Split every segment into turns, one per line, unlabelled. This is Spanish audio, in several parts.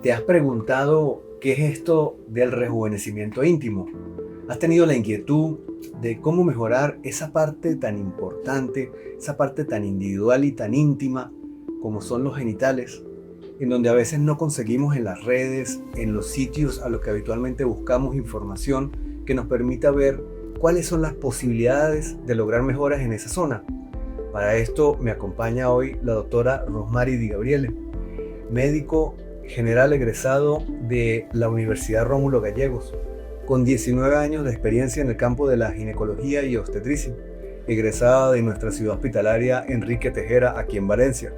¿Te has preguntado qué es esto del rejuvenecimiento íntimo? ¿Has tenido la inquietud de cómo mejorar esa parte tan importante, esa parte tan individual y tan íntima como son los genitales, en donde a veces no conseguimos en las redes, en los sitios a los que habitualmente buscamos información que nos permita ver cuáles son las posibilidades de lograr mejoras en esa zona? Para esto me acompaña hoy la doctora Rosmary Di Gabriele, médico general egresado de la Universidad Rómulo Gallegos, con 19 años de experiencia en el campo de la ginecología y obstetricia, egresada de nuestra ciudad hospitalaria Enrique Tejera, aquí en Valencia,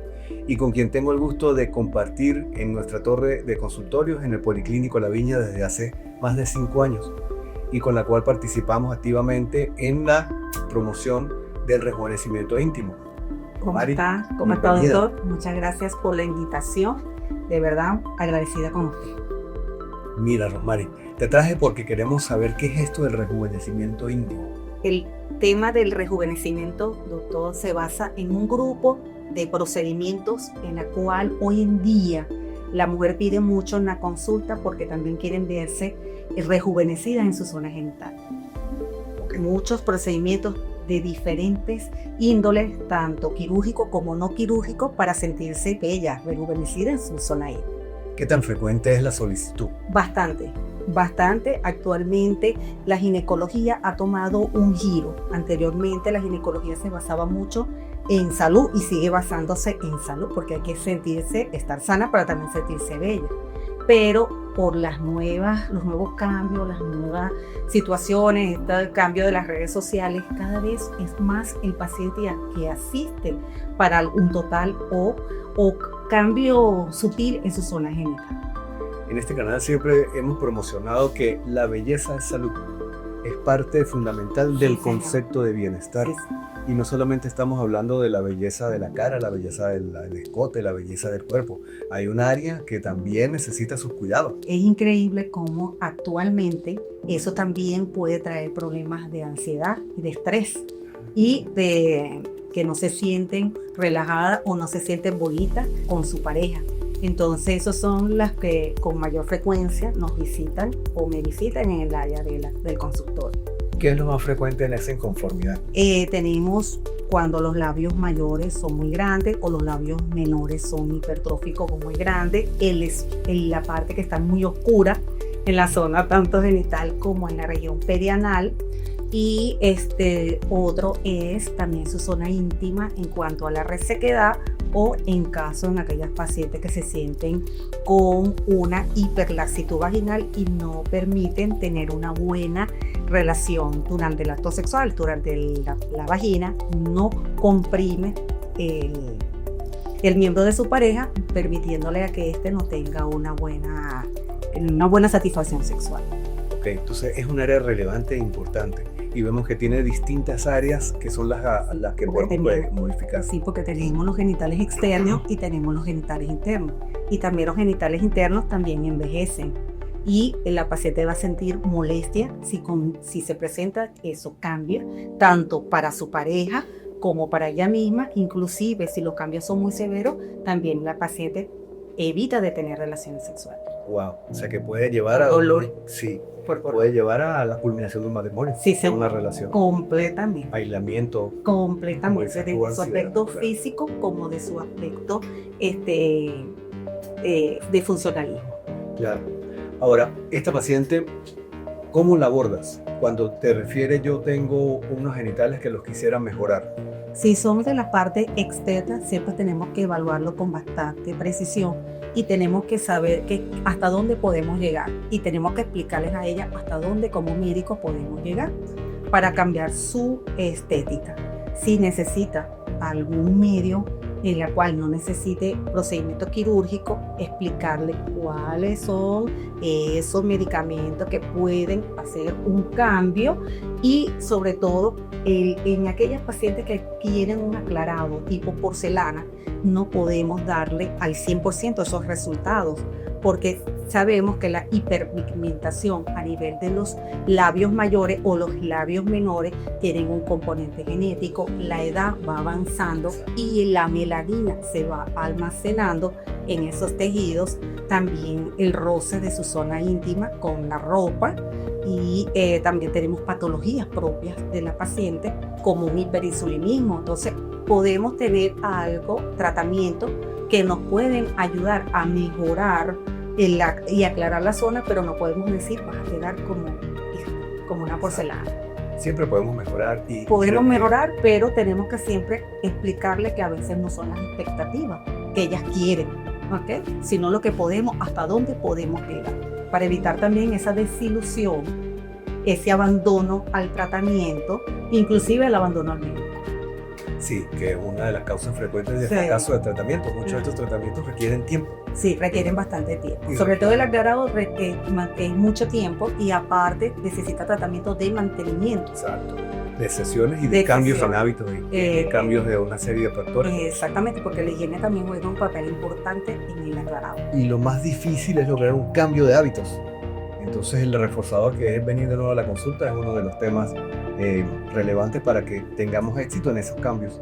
y con quien tengo el gusto de compartir en nuestra torre de consultorios en el Policlínico La Viña desde hace más de 5 años, y con la cual participamos activamente en la promoción del rejuvenecimiento íntimo.
¿Cómo está? ¿Cómo está, doctor? Muchas gracias por la invitación. De verdad, agradecida con usted.
Mira, Rosmary, te traje porque queremos saber qué es esto del rejuvenecimiento íntimo.
El tema del rejuvenecimiento, doctor, se basa en un grupo de procedimientos en la cual hoy en día la mujer pide mucho en la consulta porque también quieren verse rejuvenecidas en su zona genital. Okay. Muchos procedimientos de diferentes índoles, tanto quirúrgico como no quirúrgico, para sentirse bella, rejuvenecida en su zona íntima.
¿Qué tan frecuente es la solicitud?
Bastante. Actualmente la ginecología ha tomado un giro. Anteriormente la ginecología se basaba mucho en salud y sigue basándose en salud, porque hay que estar sana para también sentirse bella. Pero por los nuevos cambios, las nuevas situaciones, el cambio de las redes sociales, cada vez es más el paciente que asiste para un total o cambio sutil en su zona genital.
En este canal siempre hemos promocionado que la belleza es salud, es parte fundamental del concepto de bienestar. Sí. Y no solamente estamos hablando de la belleza de la cara, la belleza del escote, la belleza del cuerpo. Hay un área que también necesita sus cuidados.
Es increíble cómo actualmente eso también puede traer problemas de ansiedad y de estrés y de que no se sienten relajadas o no se sienten bonitas con su pareja. Entonces, esos son las que con mayor frecuencia nos visitan o me visitan en el área del consultorio.
¿Qué es lo más frecuente en esa inconformidad?
Tenemos cuando los labios mayores son muy grandes o los labios menores son hipertróficos o muy grandes, en la parte que está muy oscura, en la zona tanto genital como en la región perianal. Y otro es también su zona íntima en cuanto a la resequedad o en aquellas pacientes que se sienten con una hiperlaxitud vaginal y no permiten tener una buena relación durante el acto sexual, durante la vagina, no comprime el miembro de su pareja, permitiéndole a que no tenga una buena satisfacción sexual.
Ok, entonces es un área relevante e importante. Y vemos que tiene distintas áreas que son las que podemos modificar.
Sí, porque tenemos los genitales externos y tenemos los genitales internos. Y también los genitales internos también envejecen. Y la paciente va a sentir molestia si se presenta eso cambia, tanto para su pareja como para ella misma. Inclusive si los cambios son muy severos, también la paciente evita de tener relaciones sexuales.
Wow, o sea que puede llevar a dolor. Sí. Puede llevar a la culminación de un matrimonio, una relación.
Completamente.
Aislamiento.
Completamente, de su aspecto físico como de su aspecto de funcionalismo.
Claro. Ahora, esta paciente, ¿cómo la abordas? Cuando te refieres, yo tengo unos genitales que los quisiera mejorar.
Si somos de la parte externa, siempre tenemos que evaluarlo con bastante precisión y tenemos que saber hasta dónde podemos llegar y tenemos que explicarles a ella hasta dónde como médicos podemos llegar para cambiar su estética. Si necesita algún medio en el cual no necesite procedimiento quirúrgico, explicarle cuáles son esos medicamentos que pueden hacer un cambio y sobre todo en aquellas pacientes que quieren un aclarado tipo porcelana, no podemos darle al 100% esos resultados porque sabemos que la hiperpigmentación a nivel de los labios mayores o los labios menores tienen un componente genético, la edad va avanzando y la melanina se va almacenando en esos tejidos, también el roce de su zona íntima con la ropa y también tenemos patologías propias de la paciente como un hiperinsulinismo. Entonces podemos tener tratamientos que nos pueden ayudar a mejorar y aclarar la zona, pero no podemos decir vas a quedar como una porcelana.
Siempre podemos mejorar.
Podemos mejorar, pero tenemos que siempre explicarle que a veces no son las expectativas que ellas quieren, ¿ok? Sino lo que podemos, hasta dónde podemos llegar, para evitar también esa desilusión, ese abandono al tratamiento, inclusive el abandono al médico.
Sí, que es una de las causas frecuentes de fracaso del tratamiento. Muchos de estos tratamientos requieren tiempo.
Sí, requieren bastante tiempo. Sobre todo el aclarado es mucho tiempo y aparte necesita tratamiento de mantenimiento.
Exacto. De sesiones y de cambios en hábitos y cambios de una serie de factores.
Exactamente, porque la higiene también juega un papel importante en el aclarado.
Y lo más difícil es lograr un cambio de hábitos. Entonces el reforzador, que es venir de nuevo a la consulta, es uno de los temas relevantes para que tengamos éxito en esos cambios.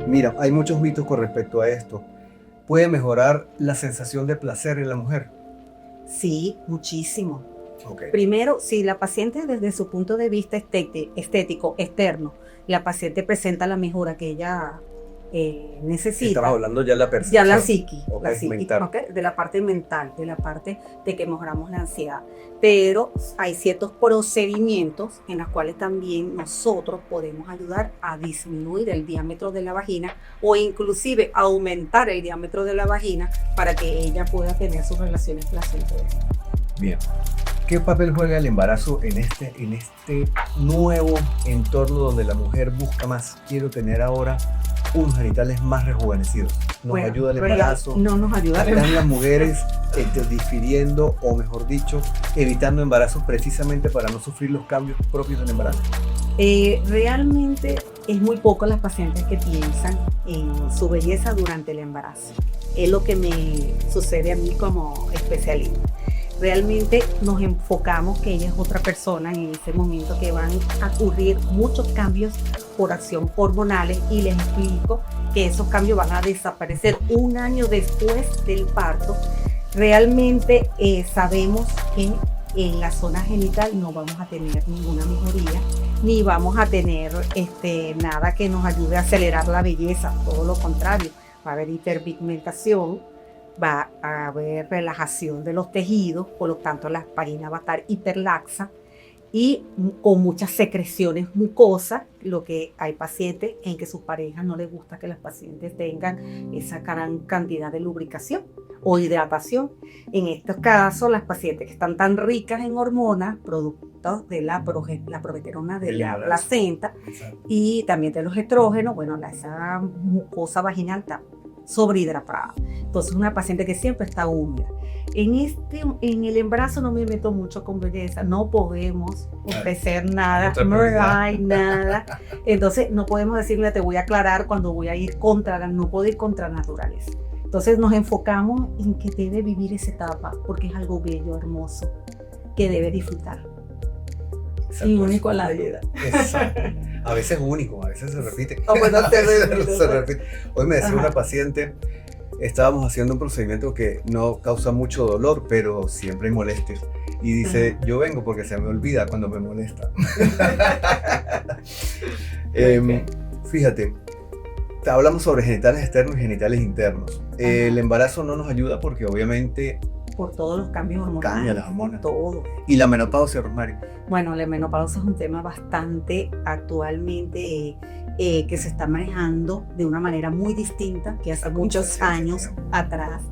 Mira, hay muchos mitos con respecto a esto. ¿Puede mejorar la sensación de placer en la mujer?
Sí, muchísimo.
Okay.
Primero, si la paciente desde su punto de vista estético, externo, la paciente presenta la mejora que ella necesita.
Estamos hablando ya de la percepción.
Ya la psiqui,
mental.
Okay, de la parte mental, de la parte de que mejoramos la ansiedad. Pero hay ciertos procedimientos en los cuales también nosotros podemos ayudar a disminuir el diámetro de la vagina o inclusive aumentar el diámetro de la vagina para que ella pueda tener sus relaciones placenteras.
Bien. ¿Qué papel juega el embarazo en este nuevo entorno donde la mujer busca más? Quiero tener ahora unos genitales más rejuvenecidos. ¿Nos ayuda el embarazo?
No nos ayuda.
¿Están las mujeres difiriendo o mejor dicho, evitando embarazos precisamente para no sufrir los cambios propios del embarazo?
Realmente es muy poco las pacientes que piensan en su belleza durante el embarazo. Es lo que me sucede a mí como especialista. Realmente nos enfocamos que ella es otra persona en ese momento, que van a ocurrir muchos cambios por acción hormonales y les explico que esos cambios van a desaparecer un año después del parto. Realmente sabemos que en la zona genital no vamos a tener ninguna mejoría, ni vamos a tener nada que nos ayude a acelerar la belleza, todo lo contrario, va a haber hiperpigmentación, va a haber relajación de los tejidos, por lo tanto la vagina va a estar hiperlaxa y con muchas secreciones mucosas, lo que hay pacientes en que sus parejas no les gusta que las pacientes tengan esa gran cantidad de lubricación o hidratación. En estos casos, las pacientes que están tan ricas en hormonas, productos de la progesterona de la placenta y también de los estrógenos, bueno, esa mucosa vaginal está sobrehidratada. Entonces, una paciente que siempre está húmeda. En el embarazo no me meto mucho con belleza, no podemos ofrecer nada, no hay nada. Entonces, no podemos decirle, te voy a aclarar cuando voy a ir no puedo ir contra la naturaleza. Entonces, nos enfocamos en que debe vivir esa etapa, porque es algo bello, hermoso, que debe disfrutar. Y único a la vida.
Exacto. A veces único, a veces se repite.
Se
repite. Hoy me decía una paciente, estábamos haciendo un procedimiento que no causa mucho dolor, pero siempre hay molestias. Y dice, yo vengo porque se me olvida cuando me molesta. Fíjate, hablamos sobre genitales externos y genitales internos. El embarazo no nos ayuda porque obviamente
por todos los cambios hormonales.
Cambia las hormonas.
Todo.
¿Y la menopausia, Rosmary?
Bueno, la menopausia es un tema bastante actualmente que se está manejando de una manera muy distinta que hace muchos años atrás.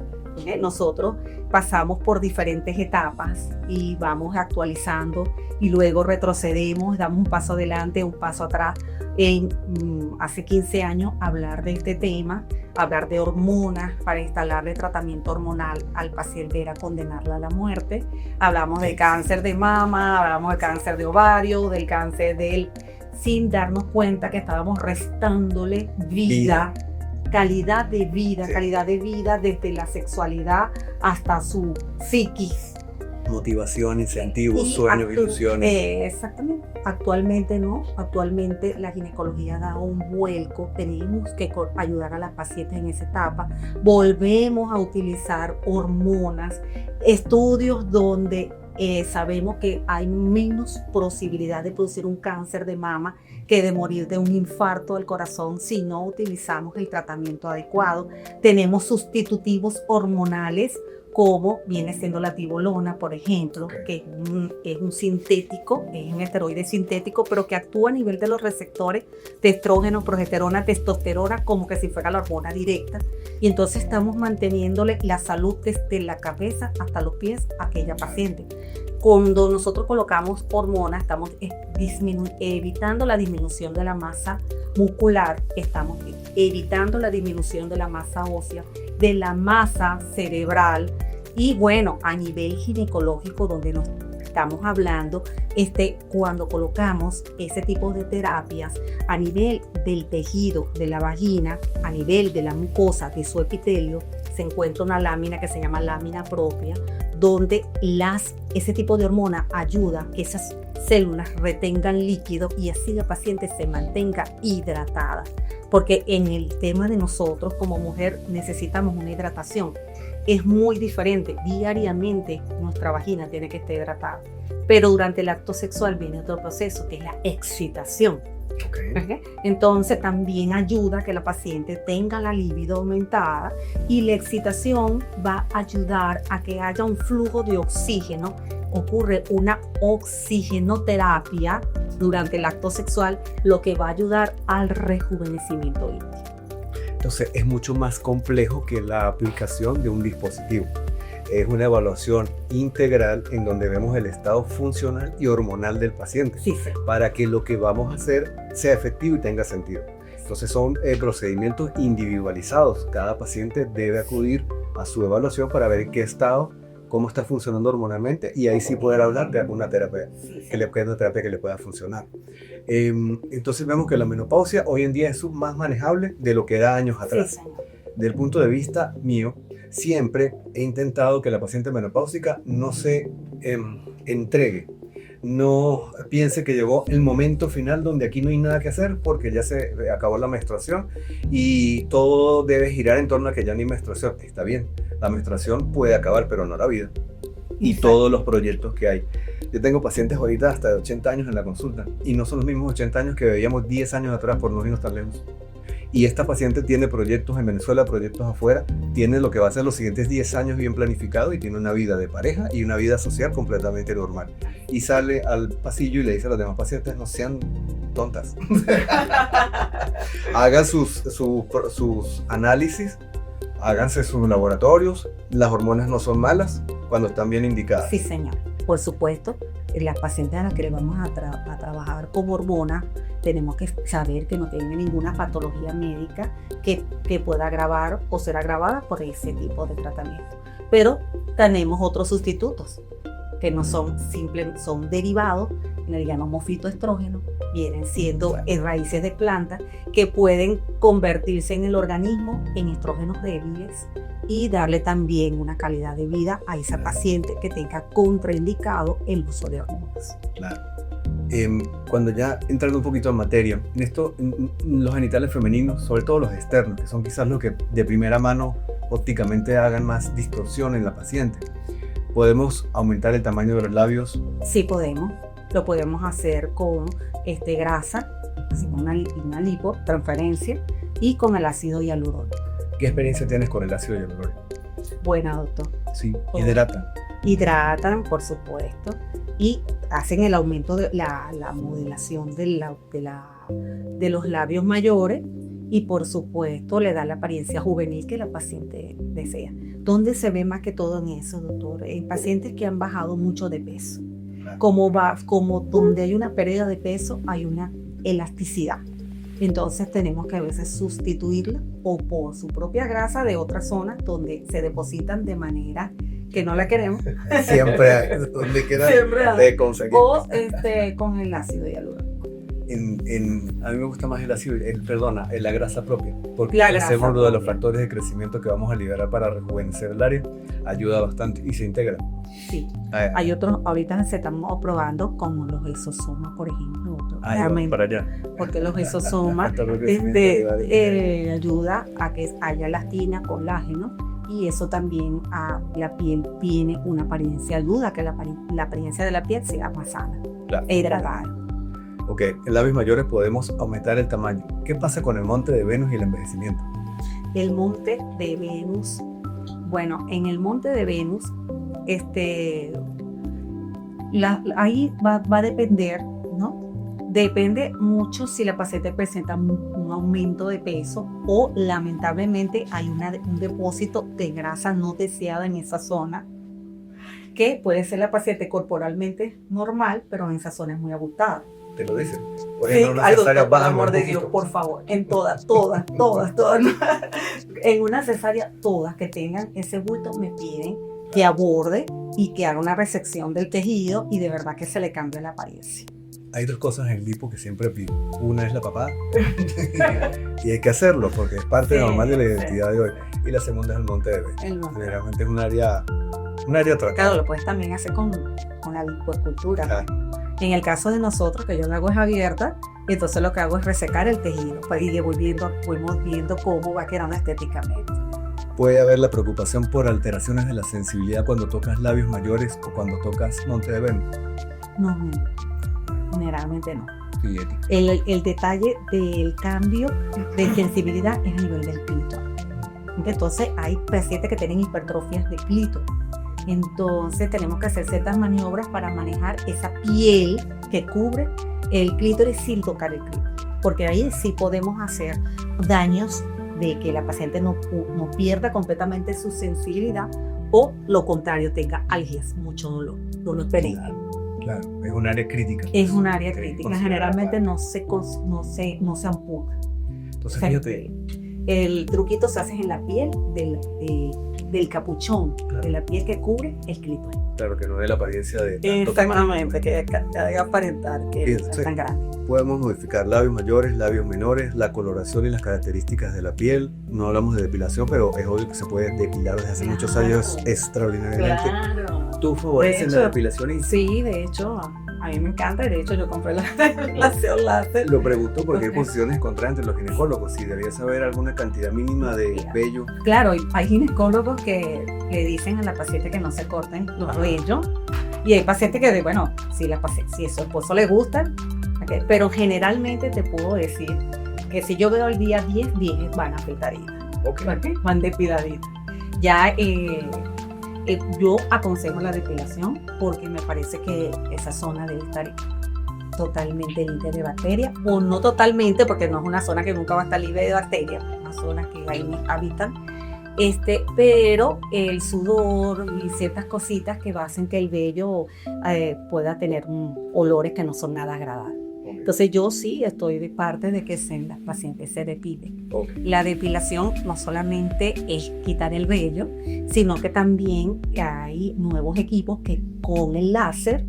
Nosotros pasamos por diferentes etapas y vamos actualizando y luego retrocedemos, damos un paso adelante, un paso atrás. Hace 15 años hablar de este tema, hablar de hormonas para instalarle tratamiento hormonal al paciente era condenarla a la muerte. Hablamos de cáncer de mama, hablamos de cáncer de ovario, del cáncer sin darnos cuenta que estábamos restándole vida. Calidad de vida, calidad de vida desde la sexualidad hasta su psiquis.
Motivación, incentivos, sueños, ilusiones.
Exactamente. Actualmente no. Actualmente la ginecología da un vuelco. Tenemos que ayudar a las pacientes en esa etapa. Volvemos a utilizar hormonas. Estudios donde sabemos que hay menos posibilidad de producir un cáncer de mama que de morir de un infarto del corazón si no utilizamos el tratamiento adecuado. Tenemos sustitutivos hormonales como viene siendo la tibolona, por ejemplo, que es un sintético, es un esteroide sintético, pero que actúa a nivel de los receptores de estrógeno, progesterona, testosterona, como que si fuera la hormona directa. Y entonces estamos manteniéndole la salud desde la cabeza hasta los pies a aquella paciente. Cuando nosotros colocamos hormonas, estamos evitando la disminución de la masa muscular, estamos evitando la disminución de la masa ósea, de la masa cerebral y bueno, a nivel ginecológico donde nos estamos hablando, cuando colocamos ese tipo de terapias a nivel del tejido de la vagina, a nivel de la mucosa de su epitelio, se encuentra una lámina que se llama lámina propia, donde ese tipo de hormona ayuda a que esas células retengan líquido y así la paciente se mantenga hidratada. Porque en el tema de nosotros como mujer necesitamos una hidratación. Es muy diferente. Diariamente nuestra vagina tiene que estar hidratada. Pero durante el acto sexual viene otro proceso que es la excitación. ¿Okay? Entonces también ayuda a que la paciente tenga la libido aumentada y la excitación va a ayudar a que haya un flujo de oxígeno. Ocurre una oxigenoterapia durante el acto sexual, lo que va a ayudar al rejuvenecimiento íntimo.
Entonces es mucho más complejo que la aplicación de un dispositivo. Es una evaluación integral en donde vemos el estado funcional y hormonal del paciente,
sí.
Para que lo que vamos a hacer sea efectivo y tenga sentido. Entonces son procedimientos individualizados. Cada paciente debe acudir a su evaluación para ver en qué estado, cómo está funcionando hormonalmente y ahí sí poder hablar de alguna terapia, una terapia que le pueda funcionar. Entonces vemos que la menopausia hoy en día es más manejable de lo que era años atrás.
Sí,
Del punto de vista mío, siempre he intentado que la paciente menopáusica no se entregue, no piense que llegó el momento final donde aquí no hay nada que hacer porque ya se acabó la menstruación y todo debe girar en torno a que ya no hay menstruación. Está bien, la menstruación puede acabar, pero no la vida y todos los proyectos que hay. Yo tengo pacientes ahorita hasta de 80 años en la consulta y no son los mismos 80 años que veíamos 10 años atrás por no irnos tan lejos. Y esta paciente tiene proyectos en Venezuela, proyectos afuera, tiene lo que va a ser los siguientes 10 años bien planificado y tiene una vida de pareja y una vida social completamente normal. Y sale al pasillo y le dice a los demás pacientes, no sean tontas. Hagan sus análisis, háganse sus laboratorios, las hormonas no son malas cuando están bien indicadas.
Sí, señor. Por supuesto, las pacientes a las que le vamos a trabajar con hormonas, tenemos que saber que no tienen ninguna patología médica que pueda agravar o ser agravada por ese tipo de tratamiento. Pero tenemos otros sustitutos que no son simples, son derivados, le llamamos fitoestrógenos, vienen siendo raíces de plantas que pueden convertirse en el organismo en estrógenos débiles y darle también una calidad de vida a esa paciente que tenga contraindicado el uso de hormonas.
Claro. Cuando ya entrando un poquito en materia, en esto, los genitales femeninos, sobre todo los externos, que son quizás los que de primera mano ópticamente hagan más distorsión en la paciente, ¿podemos aumentar el tamaño de los labios?
Sí podemos, lo podemos hacer con grasa, así con una lipotransferencia y con el ácido hialurónico.
¿Qué experiencia tienes con el ácido hialurónico?
Buena, doctor.
Sí, hidratan.
Hidratan, por supuesto, y hacen el aumento de la modelación de los labios mayores y por supuesto le da la apariencia juvenil que la paciente desea. ¿Dónde se ve más que todo en eso, doctor? En pacientes que han bajado mucho de peso. Como donde hay una pérdida de peso, hay una elasticidad. Entonces tenemos que a veces sustituirla o por su propia grasa de otras zonas donde se depositan de manera que no la queremos.
Siempre donde quiera de conseguir.
O con el ácido hialurónico.
A mí me gusta más la grasa propia. porque
La
si
grasa
hacemos lo de los
también.
factores de crecimiento que vamos a liberar para rejuvenecer el área, ayuda bastante y se integra.
Sí.
Ahí
Hay otros, ahorita se están probando como los exosomas, por ejemplo.
va,
Realmente,
para allá.
porque los exosomas
Factor de crecimiento ayuda a
ayuda a que haya elastina, colágeno, y eso también a la piel tiene una apariencia, ayuda a que la apariencia de la piel sea más sana
Claro.
e hidratada.
Ok, en labios mayores podemos aumentar el tamaño. ¿Qué pasa con el monte de Venus y el envejecimiento?
El monte de Venus, bueno, en el monte de Venus, ahí va a depender, ¿no? Depende mucho si la paciente presenta un aumento de peso o lamentablemente hay un depósito de grasa no deseada en esa zona, que puede ser la paciente corporalmente normal, pero en esa zona es muy abultada.
Te lo dicen. Por
Sí,
ejemplo, una
algo,
cesárea
por
baja
amor
un
de
poquito.
Dios, por favor, en todas. En una cesárea, todas que tengan ese bulto me piden que aborde y que haga una resección del tejido y de verdad que se le cambie la apariencia.
Hay dos cosas en lipo que siempre pido. Una es la papada y hay que hacerlo porque es parte
Sí,
normal de la
sí.
identidad de hoy. Y la segunda es el monte de Venus.
El monte.
Generalmente es un área tratada.
Claro, lo puedes también hacer con la lipoescultura.
Claro.
En el caso de nosotros, que yo lo hago es abierta, y entonces lo que hago es resecar el tejido y voy viendo cómo va quedando estéticamente.
Puede haber la preocupación por alteraciones de la sensibilidad cuando tocas labios mayores o cuando tocas monte de Venus.
No, generalmente no.
Sí, ético.
El detalle del cambio de sensibilidad es a nivel del clítoris. Entonces hay pacientes que tienen hipertrofias de clítoris. Entonces tenemos que hacer ciertas maniobras para manejar esa piel que cubre el clítoris sin tocar el clítoris. Porque ahí sí podemos hacer daños de que la paciente no pierda completamente su sensibilidad o lo contrario, tenga algias, mucho dolor perenne.
Claro, es un área crítica.
Es un área
Ok,
crítica,
considerada.
generalmente no se amputa.
Entonces,
O sea,
fíjate,
el truquito se hace en la piel del capuchón,
Claro.
de la piel que cubre el clítoris.
claro que no es la apariencia de tanto
Exactamente, que debe aparentar que
Sí,
es
sí.
tan grande.
Podemos modificar labios mayores, labios menores, la coloración y las características de la piel. No hablamos de depilación, pero es obvio que se puede depilar desde hace muchos
Claro.
años extraordinariamente.
Claro.
¿Tú favoreces
De
la
hecho,
depilación? Y
Sí, de hecho, a mí me encanta. De hecho, yo compré la depilación láser.
lo pregunto porque hay
Ok.
posiciones encontradas entre los ginecólogos. Si debería saber alguna cantidad mínima de
Mira.
vello.
Claro, hay ginecólogos que le dicen a la paciente que no se corten los vellos. Y hay pacientes que, bueno, si a su esposo le gusta, okay, pero generalmente te puedo decir que si yo veo el día 10 van afeitaditas,
Ok.
van depiladitas. Ya yo aconsejo la depilación porque me parece que esa zona debe estar totalmente libre de bacterias, o no totalmente, porque no es una zona que nunca va a estar libre de bacterias, es una zona que ahí habitan. Pero el sudor y ciertas cositas que hacen que el vello pueda tener olores que no son nada agradables. Entonces yo sí estoy de parte de que las pacientes se depilen.
Ok.
La depilación no solamente es quitar el vello, sino que también hay nuevos equipos que con el láser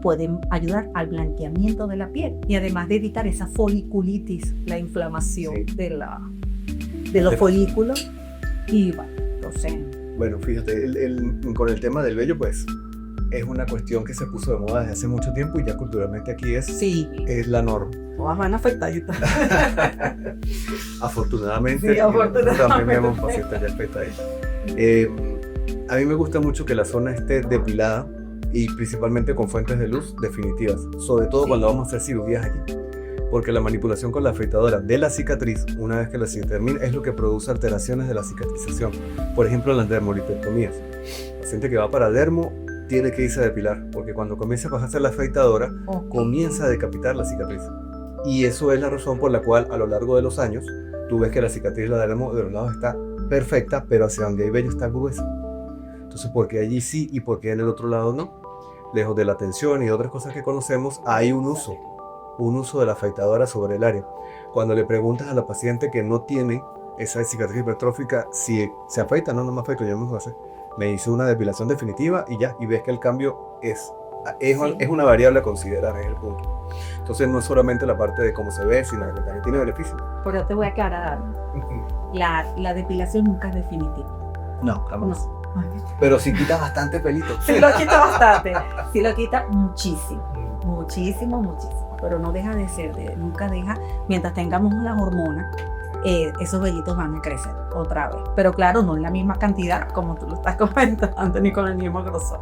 pueden ayudar al blanqueamiento de la piel y además de evitar esa foliculitis, la inflamación
Sí.
de los folículos. Y bueno, entonces,
Bueno, fíjate, con el tema del vello, pues es una cuestión que se puso de moda desde hace mucho tiempo y ya culturalmente aquí
sí,
es la norma.
todas van afectaditas.
Afortunadamente,
Sí, afortunadamente.
también vemos pacientes ya afectadas. A mí me gusta mucho que la zona esté depilada y principalmente con fuentes de luz definitivas, sobre todo
Sí.
cuando vamos a hacer cirugías aquí. Porque la manipulación con la afeitadora de la cicatriz, una vez que la cicatriz termina, es lo que produce alteraciones de la cicatrización. Por ejemplo, las dermolipectomías. El paciente que va para dermo tiene que irse a depilar, porque cuando comienza a pasarse la afeitadora, comienza a decapitar la cicatriz. Y eso es la razón por la cual a lo largo de los años tú ves que la cicatriz de los lados está perfecta, pero hacia donde hay vello está gruesa. Entonces, ¿por qué allí sí y por qué en el otro lado no? Lejos de la tensión y de otras cosas que conocemos, hay un uso de la afeitadora sobre el área. Cuando le preguntas a la paciente que no tiene esa cicatriz hipertrófica si se afeita, no me afeito, yo me voy a hacer. Me hice una depilación definitiva y ya, y ves que el cambio es es una variable a considerar, es el punto. Entonces no es solamente la parte de cómo se ve, sino que también tiene beneficios.
Pero te voy a aclarar, la depilación nunca es definitiva.
No, jamás.
No.
Pero sí quita bastante pelito.
Sí lo quita bastante, sí lo quita muchísimo, muchísimo, pero no deja de ser, nunca deja, mientras tengamos las hormonas, esos vellitos van a crecer otra vez. Pero claro, no en la misma cantidad como tú lo estás comentando, ni con el mismo grosor.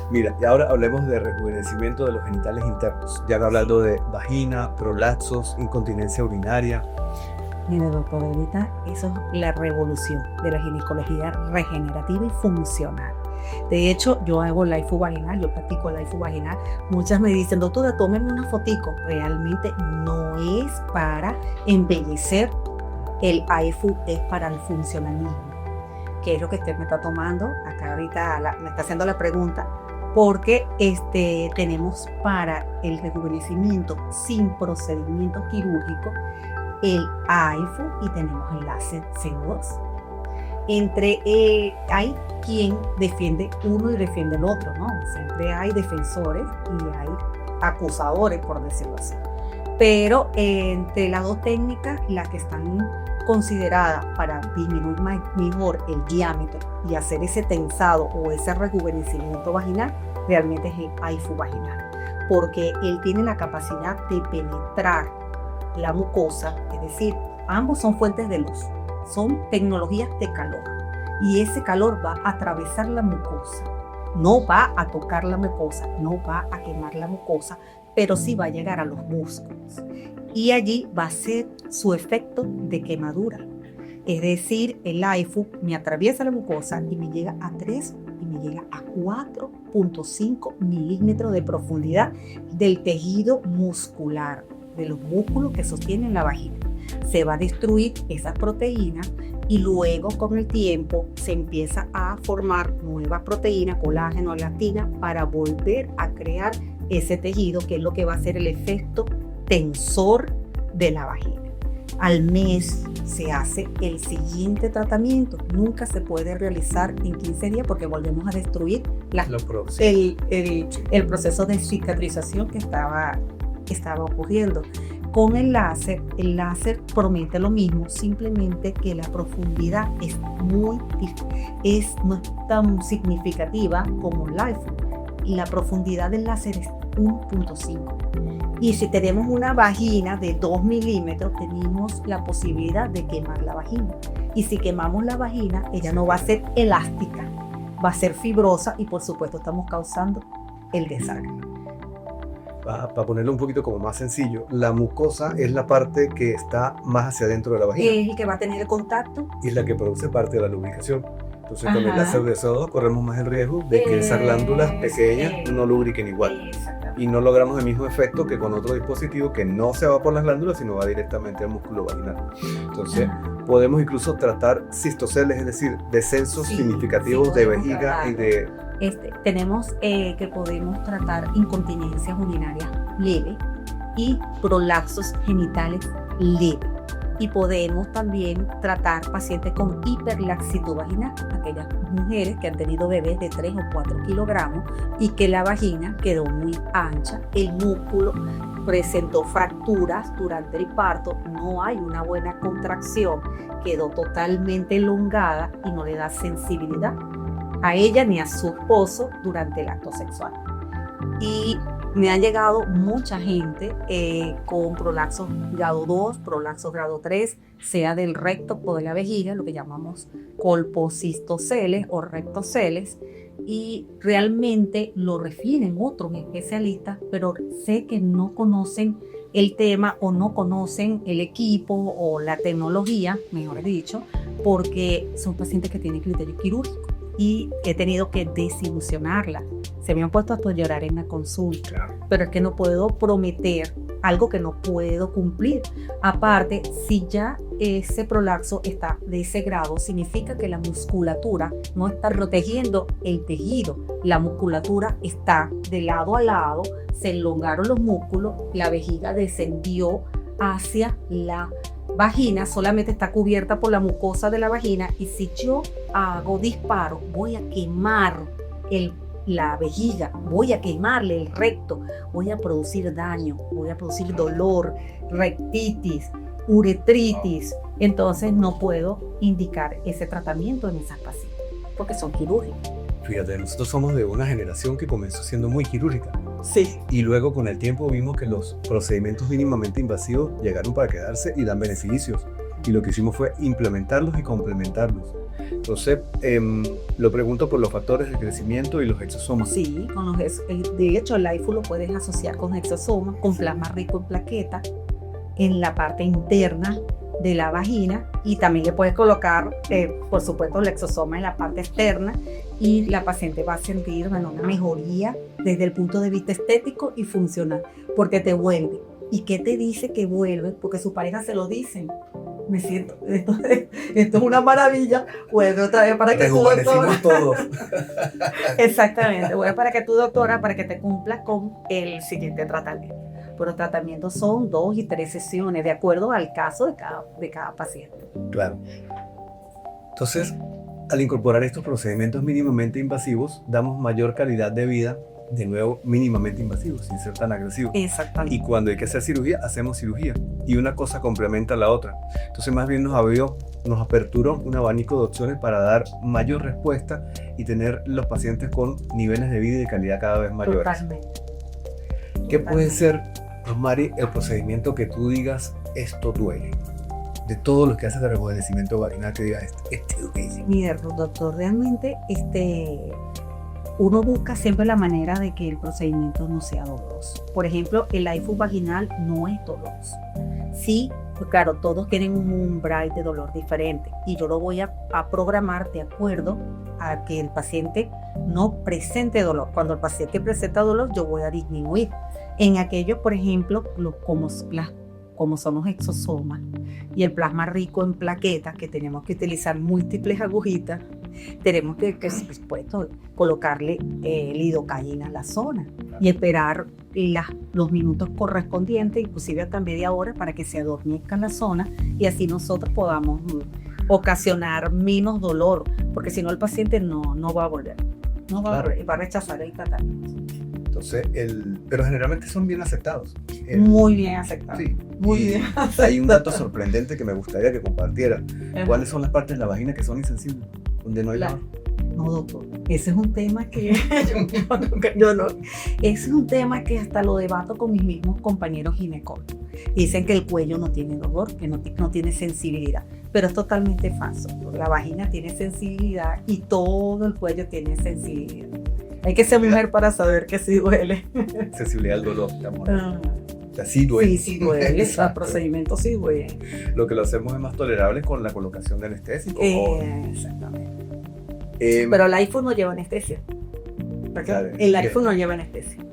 Mira, y ahora hablemos de rejuvenecimiento de los genitales internos. Ya hablando de vagina, prolapsos, incontinencia urinaria.
Mire, doctor, ahorita eso es la revolución de la ginecología regenerativa y funcional. De hecho, yo hago la IFU vaginal, yo practico la IFU vaginal. Muchas me dicen, doctora, tómeme una fotico. Realmente no es para embellecer. El IFU es para el funcionalismo, que es lo que usted me está tomando. Acá ahorita me está haciendo la pregunta, porque tenemos para el rejuvenecimiento sin procedimiento quirúrgico el IFU y tenemos el láser CO2. Hay quien defiende uno y defiende el otro, ¿no? Siempre hay defensores y hay acusadores, por decirlo así. Pero entre las dos técnicas, las que están consideradas para disminuir mejor el diámetro y hacer ese tensado o ese rejuvenecimiento vaginal, realmente es el IFU vaginal, porque él tiene la capacidad de penetrar la mucosa, es decir, ambos son fuentes de luz, son tecnologías de calor, y ese calor va a atravesar la mucosa, no va a tocar la mucosa, no va a quemar la mucosa, pero sí va a llegar a los músculos, y allí va a ser su efecto de quemadura. Es decir, el IFU me atraviesa la mucosa y me llega a 3 y me llega a 4.5 milímetros de profundidad del tejido muscular, de los músculos que sostienen la vagina. Se va a destruir esas proteínas y luego con el tiempo se empieza a formar nuevas proteínas, colágeno, elastina, para volver a crear ese tejido, que es lo que va a ser el efecto tensor de la vagina. Al mes se hace el siguiente tratamiento. Nunca se puede realizar en 15 días porque volvemos a destruir el proceso de cicatrización que estaba ocurriendo. Con el láser promete lo mismo, simplemente que la profundidad no es tan significativa como el IFU. Y la profundidad del láser es 1.5. Y si tenemos una vagina de 2 milímetros, tenemos la posibilidad de quemar la vagina. Y si quemamos la vagina, ella no va a ser elástica, va a ser fibrosa y por supuesto estamos causando el desagre.
Para ponerlo un poquito como más sencillo, la mucosa es la parte que está más hacia adentro de la vagina.
Es el que va a tener el contacto.
Y es la que produce parte de la lubricación. Entonces con el láser de CO2 corremos más el riesgo de que esas glándulas pequeñas no lubriquen igual. Y no logramos el mismo efecto que con otro dispositivo que no se va por las glándulas, sino va directamente al músculo vaginal. Entonces podemos incluso tratar cistoceles, es decir, descensos significativos de vejiga y de...
Tenemos que podemos tratar incontinencias urinarias leves y prolapsos genitales leves. Y podemos también tratar pacientes con hiperlaxitud vaginal, aquellas mujeres que han tenido bebés de 3 o 4 kilogramos y que la vagina quedó muy ancha, el músculo presentó fracturas durante el parto, no hay una buena contracción, quedó totalmente elongada y no le da sensibilidad a ella ni a su esposo durante el acto sexual. Y me han llegado mucha gente con prolapsos grado 2, prolapsos grado 3, sea del recto o de la vejiga, lo que llamamos colpocistoceles o rectoceles, y realmente lo refieren otros especialistas, pero sé que no conocen el tema o no conocen el equipo o la tecnología, mejor dicho, porque son pacientes que tienen criterio quirúrgico. Y he tenido que desilusionarla. Se me han puesto hasta llorar en la consulta. Claro. Pero es que no puedo prometer algo que no puedo cumplir. Aparte, si ya ese prolapso está de ese grado, significa que la musculatura no está protegiendo el tejido. La musculatura está de lado a lado, se elongaron los músculos, la vejiga descendió hacia la vagina, solamente está cubierta por la mucosa de la vagina, y si yo disparo, voy a quemar la vejiga, voy a quemarle el recto, voy a producir daño, voy a producir dolor, rectitis, uretritis. Entonces no puedo indicar ese tratamiento en esas pacientes porque son quirúrgicas.
Fíjate, nosotros somos de una generación que comenzó siendo muy quirúrgica.
Sí.
Y luego con el tiempo vimos que los procedimientos mínimamente invasivos llegaron para quedarse y dan beneficios. Y lo que hicimos fue implementarlos y complementarlos. Entonces, lo pregunto por los factores de crecimiento y los exosomas.
Sí, de hecho el IFU lo puedes asociar con exosomas, con plasma rico en plaqueta, en la parte interna de la vagina, y también le puedes colocar, por supuesto, el exosoma en la parte externa, y la paciente va a sentir una mejoría desde el punto de vista estético y funcional, porque te vuelve. ¿Y qué te dice que vuelve? Porque su pareja se lo dicen. Me siento, esto es una maravilla, vuelve otra vez para que tu doctora...
todos.
Exactamente, vuelve para que tu doctora, para que te cumpla con el siguiente tratamiento. Pero los tratamientos son 2 y 3 sesiones, de acuerdo al caso de cada paciente.
Claro. Entonces, al incorporar estos procedimientos mínimamente invasivos, damos mayor calidad de vida, de nuevo mínimamente invasivos, sin ser tan agresivos.
Exactamente.
Y cuando hay que hacer cirugía, hacemos cirugía. Y una cosa complementa a la otra. Entonces, más bien nos aperturó un abanico de opciones para dar mayor respuesta y tener los pacientes con niveles de vida y de calidad cada vez mayores.
Totalmente.
¿Qué puede ser, Rosmary, el procedimiento que tú digas, esto duele? De todos los que haces de rejuvenecimiento vaginal, que digas, este duele.
Mira, doctor, realmente uno busca siempre la manera de que el procedimiento no sea doloroso. Por ejemplo, el IFU vaginal no es doloroso. Sí, pues claro, todos tienen un umbral de dolor diferente y yo lo voy a programar de acuerdo a que el paciente no presente dolor. Cuando el paciente presenta dolor, yo voy a disminuir. En aquellos, por ejemplo, como son los exosomas y el plasma rico en plaquetas, que tenemos que utilizar múltiples agujitas, tenemos que por supuesto, colocarle lidocaína a la zona y esperar los minutos correspondientes, inclusive hasta media hora, para que se adormezca la zona y así nosotros podamos ocasionar menos dolor, porque si no el paciente no va a volver, va a rechazar el tratamiento.
Entonces, pero generalmente son bien aceptados.
Muy bien aceptados. Sí. Muy bien aceptados.
Hay un dato sorprendente que me gustaría que compartiera. ¿Cuáles son las partes de la vagina que son insensibles? Donde no hay dolor.
No, doctor. Ese es un tema que ese es un tema que hasta lo debato con mis mismos compañeros ginecólogos. Dicen que el cuello no tiene dolor, que no tiene sensibilidad, pero es totalmente falso. La vagina tiene sensibilidad y todo el cuello tiene sensibilidad. Hay que ser mujer para saber que sí duele.
Sensibilidad al dolor, amor. O sea, sí duele.
Sí duele. El procedimiento sí duele.
Lo que lo hacemos es más tolerable con la colocación de anestésico.
Exactamente. Pero el IFU no lleva anestesia.
Claro,
el IFU no lleva anestesia.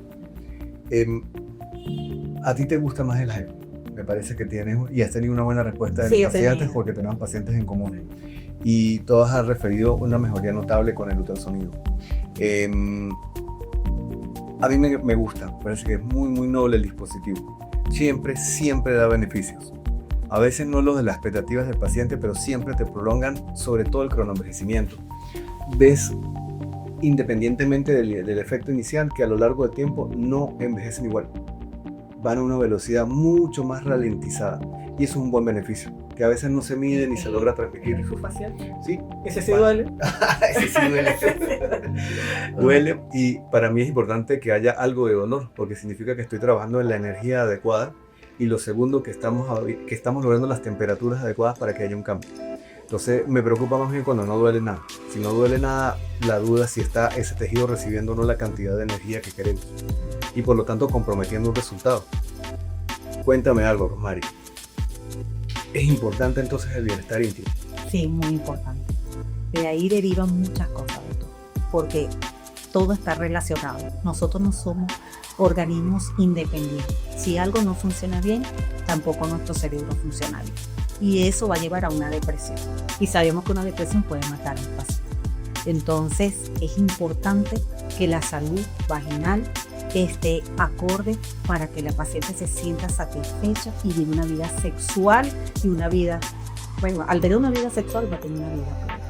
¿A ti te gusta más el IFU? Me parece que tienes, y has tenido una buena respuesta de los pacientes porque tenemos pacientes en común. Y todas han referido una mejoría notable con el ultrasonido. A mí me gusta, parece que es muy muy noble el dispositivo. Siempre da beneficios. A veces no los de las expectativas del paciente, pero siempre te prolongan sobre todo el cronoenvejecimiento. Ves, independientemente del efecto inicial, que a lo largo del tiempo no envejecen igual. Van a una velocidad mucho más ralentizada. Y eso es un buen beneficio, que a veces no se mide ni se logra transmitir.
¿El facial?
Sí.
¿Ese sí duele?
Ese sí duele. Duele, y para mí es importante que haya algo de dolor, porque significa que estoy trabajando en la energía adecuada, y lo segundo, que estamos logrando las temperaturas adecuadas para que haya un cambio. Entonces me preocupa más bien cuando no duele nada. Si no duele nada, la duda si está ese tejido recibiendo o no la cantidad de energía que queremos, y por lo tanto comprometiendo un resultado. Cuéntame algo, Rosmary. ¿Es importante entonces el bienestar íntimo?
Sí, muy importante. De ahí derivan muchas cosas, doctor, porque todo está relacionado. Nosotros no somos organismos independientes. Si algo no funciona bien, tampoco nuestro cerebro funciona bien. Y eso va a llevar a una depresión. Y sabemos que una depresión puede matar al paciente. Entonces, es importante que la salud vaginal esté acorde para que la paciente se sienta satisfecha y viva una vida sexual y una vida, bueno, al tener una vida sexual va a tener una vida plena.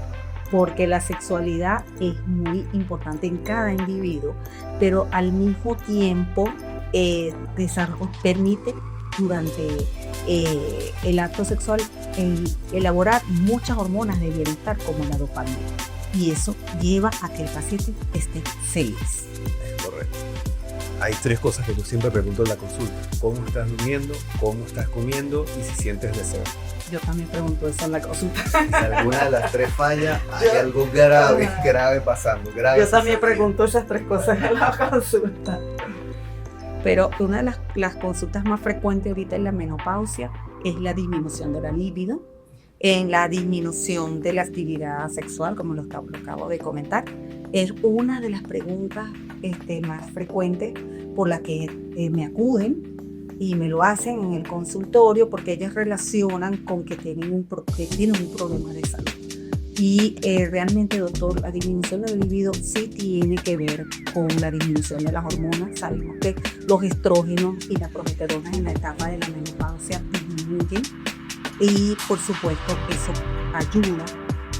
porque la sexualidad es muy importante en cada individuo, pero al mismo tiempo permite durante el acto sexual elaborar muchas hormonas de bienestar como la dopamina, y eso lleva a que el paciente esté feliz.
Correcto. Hay 3 cosas que yo siempre pregunto en la consulta: cómo estás durmiendo, cómo estás comiendo y si sientes deseo.
Yo también pregunto eso en la consulta.
Si alguna de las 3 falla, hay algo grave pasando.
Yo también pregunto esas 3 cosas en la consulta. Pero una de las consultas más frecuentes ahorita en la menopausia es la disminución de la libido, en la disminución de la actividad sexual, como lo acabo de comentar. Es una de las preguntas más frecuentes por las que me acuden y me lo hacen en el consultorio, porque ellas relacionan con que tienen un problema de salud. Y realmente, doctor, la disminución del libido sí tiene que ver con la disminución de las hormonas. Sabemos que los estrógenos y las progesteronas en la etapa de la menopausia disminuyen, y por supuesto eso ayuda,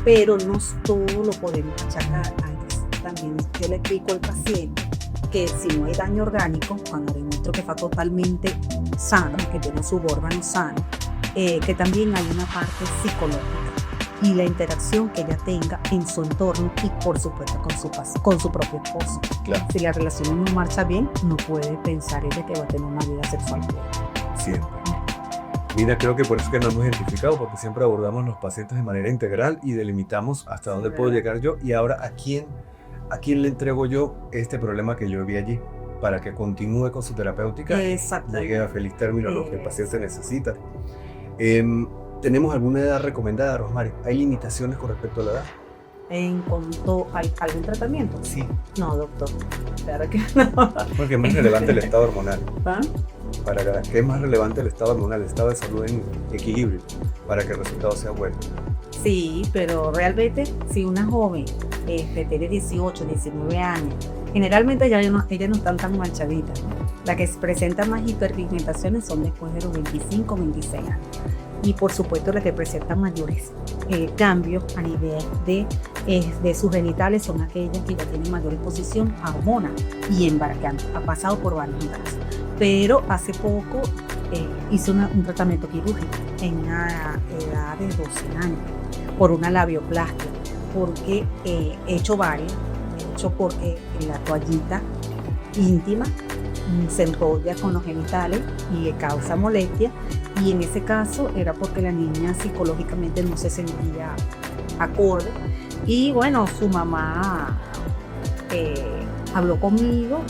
pero no todo lo podemos achacar a eso. También yo le explico al paciente que si no hay daño orgánico, cuando demuestro que está totalmente sano, que tiene sus órganos sanos, que también hay una parte psicológica y la interacción que ella tenga en su entorno, y por supuesto con su propio esposo.
Claro.
Si la relación no marcha bien, no puede pensar ella que va a tener una vida sexual plena.
Siempre. Mira, creo que por eso que nos hemos identificado, porque siempre abordamos los pacientes de manera integral y delimitamos hasta dónde puedo llegar yo, y ahora a quién le entrego yo este problema que yo vi allí, para que continúe con su terapéutica y llegue a feliz término lo que el paciente necesita. ¿Tenemos alguna edad recomendada, Rosemary? ¿Hay limitaciones con respecto a la edad?
En cuanto a algún tratamiento.
Sí.
No, doctor. Claro que no.
Porque es más relevante el estado hormonal.
¿Ah?
¿Qué es más relevante el estado hormonal, el estado de salud en equilibrio, para que el resultado sea bueno?
Sí, pero realmente si una joven tiene 18, 19 años, generalmente ellas no están tan manchaditas, ¿no? Las que presentan más hiperpigmentaciones son después de los 25, 26 años. Y por supuesto las que presentan mayores cambios a nivel de sus genitales son aquellas que ya tienen mayor exposición a hormonas y que han pasado por varios embarazos. Pero hace poco hice un tratamiento quirúrgico en una edad de 12 años por una labioplastia, porque he hecho varias, porque la toallita íntima se enrolla con los genitales y causa molestia, y en ese caso era porque la niña psicológicamente no se sentía acorde, y bueno, su mamá habló conmigo,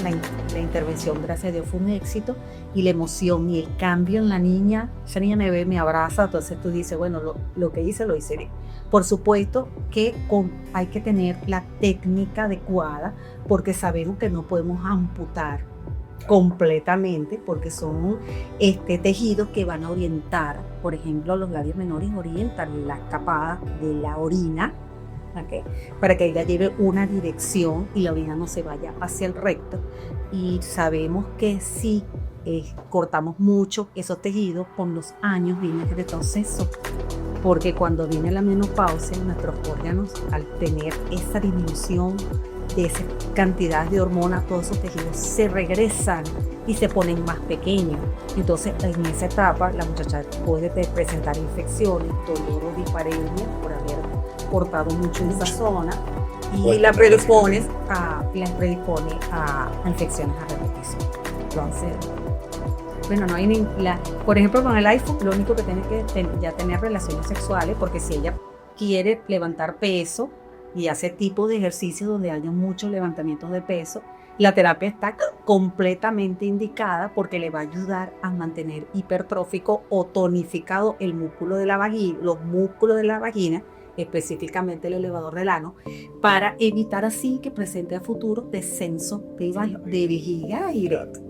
la intervención gracias a Dios fue un éxito, y la emoción y el cambio en la niña, esa niña me ve, me abraza, entonces tú dices, bueno, lo que hice lo hice bien. Por supuesto que hay que tener la técnica adecuada, porque sabemos que no podemos amputar completamente, porque son tejidos que van a orientar, por ejemplo, los labios menores orientan la escapada de la orina, ¿okay? Para que ella lleve una dirección y la orina no se vaya hacia el recto. Y sabemos que si cortamos mucho esos tejidos, con los años viene el retroceso, porque cuando viene la menopausia, nuestros órganos, al tener esa disminución de esa cantidad de hormonas, todos esos tejidos se regresan y se ponen más pequeños. Entonces, en esa etapa, la muchacha puede presentar infecciones, dolor o dispareunia por haber cortado mucho en esa zona, y la predispone a infecciones a repetición. Entonces, bueno, no hay por ejemplo, con el iPhone, lo único que tiene que ya tener relaciones sexuales, porque si ella quiere levantar peso y hace tipo de ejercicio donde haya muchos levantamientos de peso, la terapia está completamente indicada, porque le va a ayudar a mantener hipertrófico o tonificado el músculo de la vagina, los músculos de la vagina, específicamente el elevador del ano, para evitar así que presente a futuro descenso de vejiga y erecto.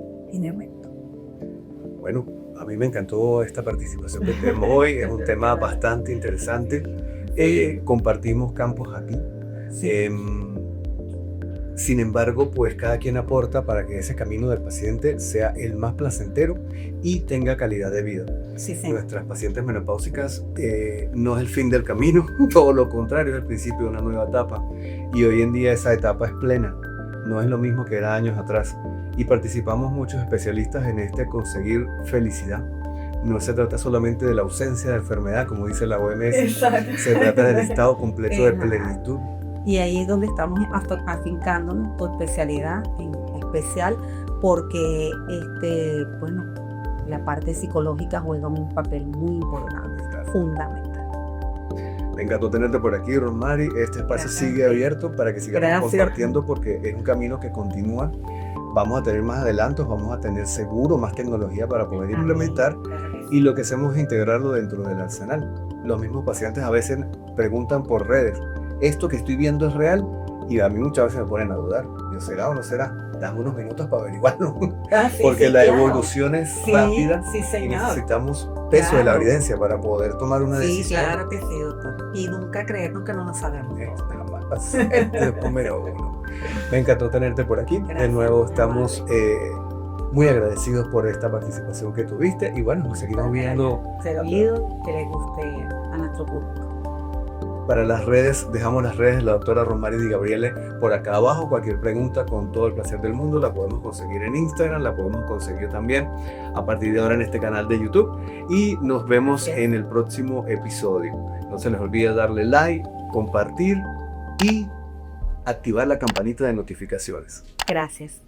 Bueno, a mí me encantó esta participación que tenemos hoy, es un tema bastante interesante. Compartimos campos aquí.
Sí.
Sin embargo, pues cada quien aporta para que ese camino del paciente sea el más placentero y tenga calidad de vida.
Sí, señor.
Nuestras pacientes menopáusicas no es el fin del camino, todo lo contrario, es el principio de una nueva etapa. Y hoy en día esa etapa es plena, no es lo mismo que era años atrás. Y participamos muchos especialistas en conseguir felicidad. No se trata solamente de la ausencia de enfermedad, como dice la OMS,
Exacto.
se trata del estado completo de plenitud.
Y ahí es donde estamos afincándonos tu especialidad en especial, porque bueno, la parte psicológica juega un papel muy importante, fundamental.
Me encantó tenerte por aquí, Rosmary. Este espacio sigue abierto para que sigamos compartiendo, porque es un camino que continúa. Vamos a tener más adelantos, vamos a tener seguro más tecnología para poder implementar. Y lo que hacemos es integrarlo dentro del arsenal. Los mismos pacientes a veces preguntan por redes, ¿esto que estoy viendo es real? Y a mí muchas veces me ponen a dudar, ¿yo será o no será? Dame unos minutos para averiguarlo, porque la evolución es rápida y necesitamos peso de la evidencia para poder tomar una decisión.
Sí, claro que sí, doctor. Y nunca creernos que no lo sabemos.
Número uno. Me encantó tenerte por aquí. Gracias, de nuevo estamos muy agradecidos por esta participación que tuviste y bueno, nos seguimos viendo.
Servido, que les guste a nuestro público.
Para las redes, dejamos las redes de la doctora Rosmary Di Gabriele por acá abajo. Cualquier pregunta, con todo el placer del mundo, la podemos conseguir en Instagram, la podemos conseguir también a partir de ahora en este canal de YouTube. Y nos vemos en el próximo episodio. No se les olvide darle like, compartir y activar la campanita de notificaciones.
Gracias.